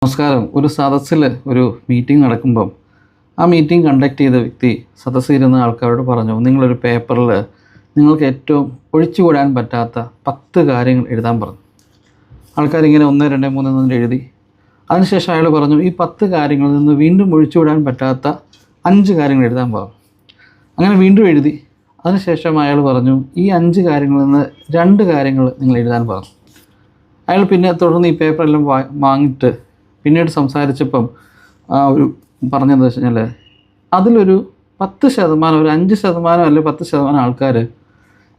നമസ്കാരം. ഒരു സദസ്സിൽ ഒരു മീറ്റിംഗ് നടക്കുമ്പം ആ മീറ്റിംഗ് കണ്ടക്ട് ചെയ്ത വ്യക്തി സദസ്സിലിരുന്ന ആൾക്കാരോട് പറഞ്ഞു, നിങ്ങളൊരു പേപ്പറിൽ നിങ്ങൾക്ക് ഏറ്റവും ഒഴിച്ചുകൂടാൻ പറ്റാത്ത 10 കാര്യങ്ങൾ എഴുതാൻ പറഞ്ഞു. ആൾക്കാരിങ്ങനെ 1, 2, 3 എന്ന് എഴുതി. അതിനുശേഷം അയാൾ പറഞ്ഞു, ഈ 10 കാര്യങ്ങളിൽ നിന്ന് വീണ്ടും ഒഴിച്ചുകൂടാൻ പറ്റാത്ത 5 കാര്യങ്ങൾ എഴുതാൻ പറഞ്ഞു. അങ്ങനെ വീണ്ടും എഴുതി. അതിനുശേഷം അയാൾ പറഞ്ഞു, ഈ 5 കാര്യങ്ങളിൽ നിന്ന് 2 കാര്യങ്ങൾ നിങ്ങൾ എഴുതാൻ പറഞ്ഞു. അയാൾ പിന്നെ തുടർന്ന് ഈ പേപ്പറെല്ലാം വാങ്ങിയിട്ട് പിന്നീട് സംസാരിച്ചപ്പം ഒരു പറഞ്ഞതെന്ന് വെച്ച് കഴിഞ്ഞാൽ അതിലൊരു 10%, ഒരു 5% അല്ലെങ്കിൽ 10% ആൾക്കാർ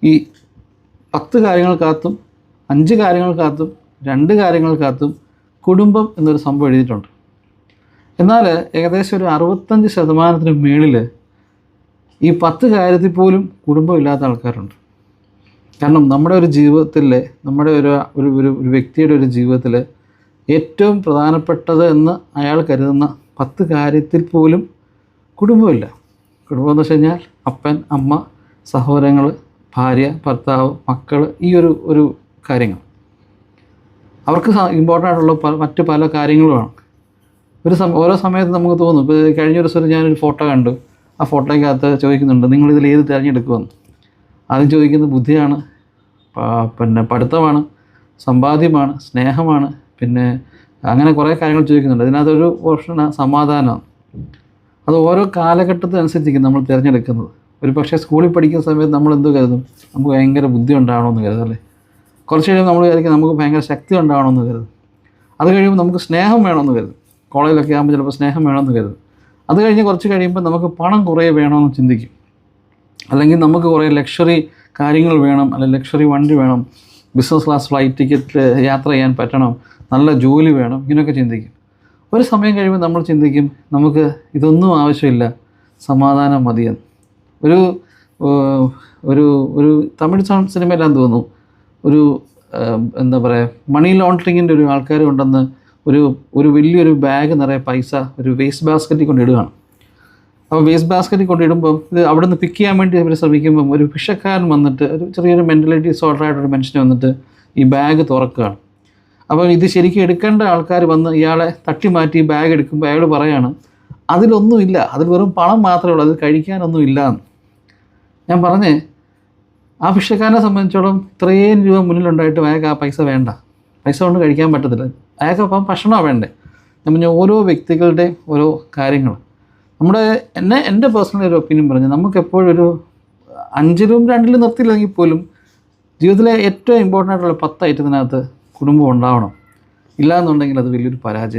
ഈ 10 കാര്യങ്ങൾക്കകത്തും 5 കാര്യങ്ങൾക്കകത്തും 2 കാര്യങ്ങൾക്കകത്തും കുടുംബം എന്നൊരു സംഭവം എഴുതിയിട്ടുണ്ട്. എന്നാൽ ഏകദേശം ഒരു 65% മേളിൽ ഈ 10 കാര്യത്തിൽ പോലും കുടുംബമില്ലാത്ത ആൾക്കാരുണ്ട്. കാരണം നമ്മുടെ ഒരു ജീവിതത്തിൽ, നമ്മുടെ ഒരു വ്യക്തിയുടെ ഒരു ജീവിതത്തിൽ ഏറ്റവും പ്രധാനപ്പെട്ടത് എന്ന് അയാൾ കരുതുന്ന 10 കാര്യത്തിൽ പോലും കുടുംബമില്ല. കുടുംബം എന്ന് വെച്ച് കഴിഞ്ഞാൽ അപ്പൻ, അമ്മ, സഹോദരങ്ങൾ, ഭാര്യ, ഭർത്താവ്, മക്കൾ, ഈ ഒരു കാര്യങ്ങൾ. അവർക്ക് ഇമ്പോർട്ടൻ്റ് ആയിട്ടുള്ള മറ്റ് പല കാര്യങ്ങളുമാണ്. ഓരോ സമയത്ത് നമുക്ക് തോന്നും. ഇപ്പോൾ കഴിഞ്ഞ ദിവസം ഞാനൊരു ഫോട്ടോ കണ്ടു. ആ ഫോട്ടോയ്ക്കകത്ത് ചോദിക്കുന്നുണ്ട്, നിങ്ങളിതിൽ ഏത് തിരഞ്ഞെടുക്കുമെന്ന്. ആദ്യം ചോദിക്കുന്നത് ബുദ്ധിയാണ്, പിന്നെ പഠിത്തമാണ്, സമ്പാദ്യമാണ്, സ്നേഹമാണ്, പിന്നെ അങ്ങനെ കുറേ കാര്യങ്ങൾ ചോദിക്കുന്നുണ്ട്. ഇതിനകത്തൊരു ഓപ്ഷനാണ് സമാധാനമാണ്. അത് ഓരോ കാലഘട്ടത്തിനനുസരിച്ചിരിക്കും നമ്മൾ തിരഞ്ഞെടുക്കുന്നത്. ഒരു പക്ഷേ സ്കൂളിൽ പഠിക്കുന്ന സമയത്ത് നമ്മൾ എന്ത് കരുതും, നമുക്ക് ഭയങ്കര ബുദ്ധി ഉണ്ടാകണമെന്ന് കരുതും അല്ലേ. കുറച്ച് കഴിയുമ്പോൾ നമ്മൾ വിചാരിക്കും നമുക്ക് ഭയങ്കര ശക്തി ഉണ്ടാകണമെന്ന് കരുതും. അത് കഴിയുമ്പോൾ നമുക്ക് സ്നേഹം വേണമെന്ന് കരുതും. കോളേജിലൊക്കെ ആകുമ്പോൾ ചിലപ്പോൾ സ്നേഹം വേണമെന്ന് കരുതും. അത് കഴിഞ്ഞ് കുറച്ച് കഴിയുമ്പോൾ നമുക്ക് പണം കുറേ വേണമെന്ന് ചിന്തിക്കും. അല്ലെങ്കിൽ നമുക്ക് കുറേ ലക്ഷറി കാര്യങ്ങൾ വേണം, അല്ലെങ്കിൽ ലക്ഷറി വണ്ടി വേണം, ബിസിനസ് ക്ലാസ് ഫ്ലൈറ്റ് ടിക്കറ്റ് യാത്ര ചെയ്യാൻ പറ്റണം, നല്ല ജോലി വേണം, ഇങ്ങനെയൊക്കെ ചിന്തിക്കും. ഒരു സമയം കഴിയുമ്പോൾ നമ്മൾ ചിന്തിക്കും നമുക്ക് ഇതൊന്നും ആവശ്യമില്ല, സമാധാനം മതിയെന്ന്. ഒരു തമിഴ് സിനിമയിലാന്ന് തോന്നുന്നു, എന്താ പറയുക, മണി ലോണ്ടറിങ്ങിൻ്റെ ഒരു ആൾക്കാർ കൊണ്ടുവന്ന് ഒരു വലിയൊരു ബാഗ് നിറയെ പൈസ ഒരു വേസ്റ്റ് ബാസ്ക്കറ്റിൽ കൊണ്ടിടുകയാണ്. അപ്പോൾ വേസ്റ്റ് ബാസ്ക്കറ്റിൽ കൊണ്ടിടുമ്പം ഇത് അവിടെ നിന്ന് പിക്ക് ചെയ്യാൻ വേണ്ടി അവർ ശ്രമിക്കുമ്പം ഒരു ഭിക്ഷക്കാരൻ വന്നിട്ട്, ഒരു ചെറിയൊരു മെൻ്റലിറ്റി ഡിസോർഡറായിട്ടൊരു മനുഷ്യൻ വന്നിട്ട് ഈ ബാഗ് തുറക്കുകയാണ്. അപ്പോൾ ഇത് ശരിക്കും എടുക്കേണ്ട ആൾക്കാർ വന്ന് ഇയാളെ തട്ടി മാറ്റി ബാഗ് എടുക്കുമ്പോൾ അയാൾ പറയാണ്, അതിലൊന്നുമില്ല, അതിൽ വെറും പണം മാത്രമേ ഉള്ളൂ, അതിൽ കഴിക്കാനൊന്നും ഇല്ല എന്ന്. ഞാൻ പറഞ്ഞേ, ആ ഭിക്ഷക്കാരനെ സംബന്ധിച്ചോളം ഇത്രയും രൂപ മുന്നിലുണ്ടായിട്ട് അയാൾക്ക് ആ പൈസ വേണ്ട, പൈസ കൊണ്ട് കഴിക്കാൻ പറ്റത്തില്ല, അയാൾക്ക് അപ്പം ഭക്ഷണമാണ് വേണ്ടേ. ഞാൻ പറഞ്ഞ ഓരോ വ്യക്തികളുടെ ഓരോ കാര്യങ്ങൾ. എൻ്റെ പേഴ്സണൽ ഒരു ഒപ്പീനിയൻ പറഞ്ഞു, നമുക്കെപ്പോഴും ഒരു 5ലും 2ലും നിർത്തിയില്ലെങ്കിൽ പോലും ജീവിതത്തിലെ ഏറ്റവും ഇമ്പോർട്ടൻ്റ് ആയിട്ടുള്ള 10 ഐറ്റത്തിനകത്ത് കുടുംബം ഉണ്ടാവണം. ഇല്ല എന്നുണ്ടെങ്കിൽ അത് വലിയൊരു പരാജയമാണ്.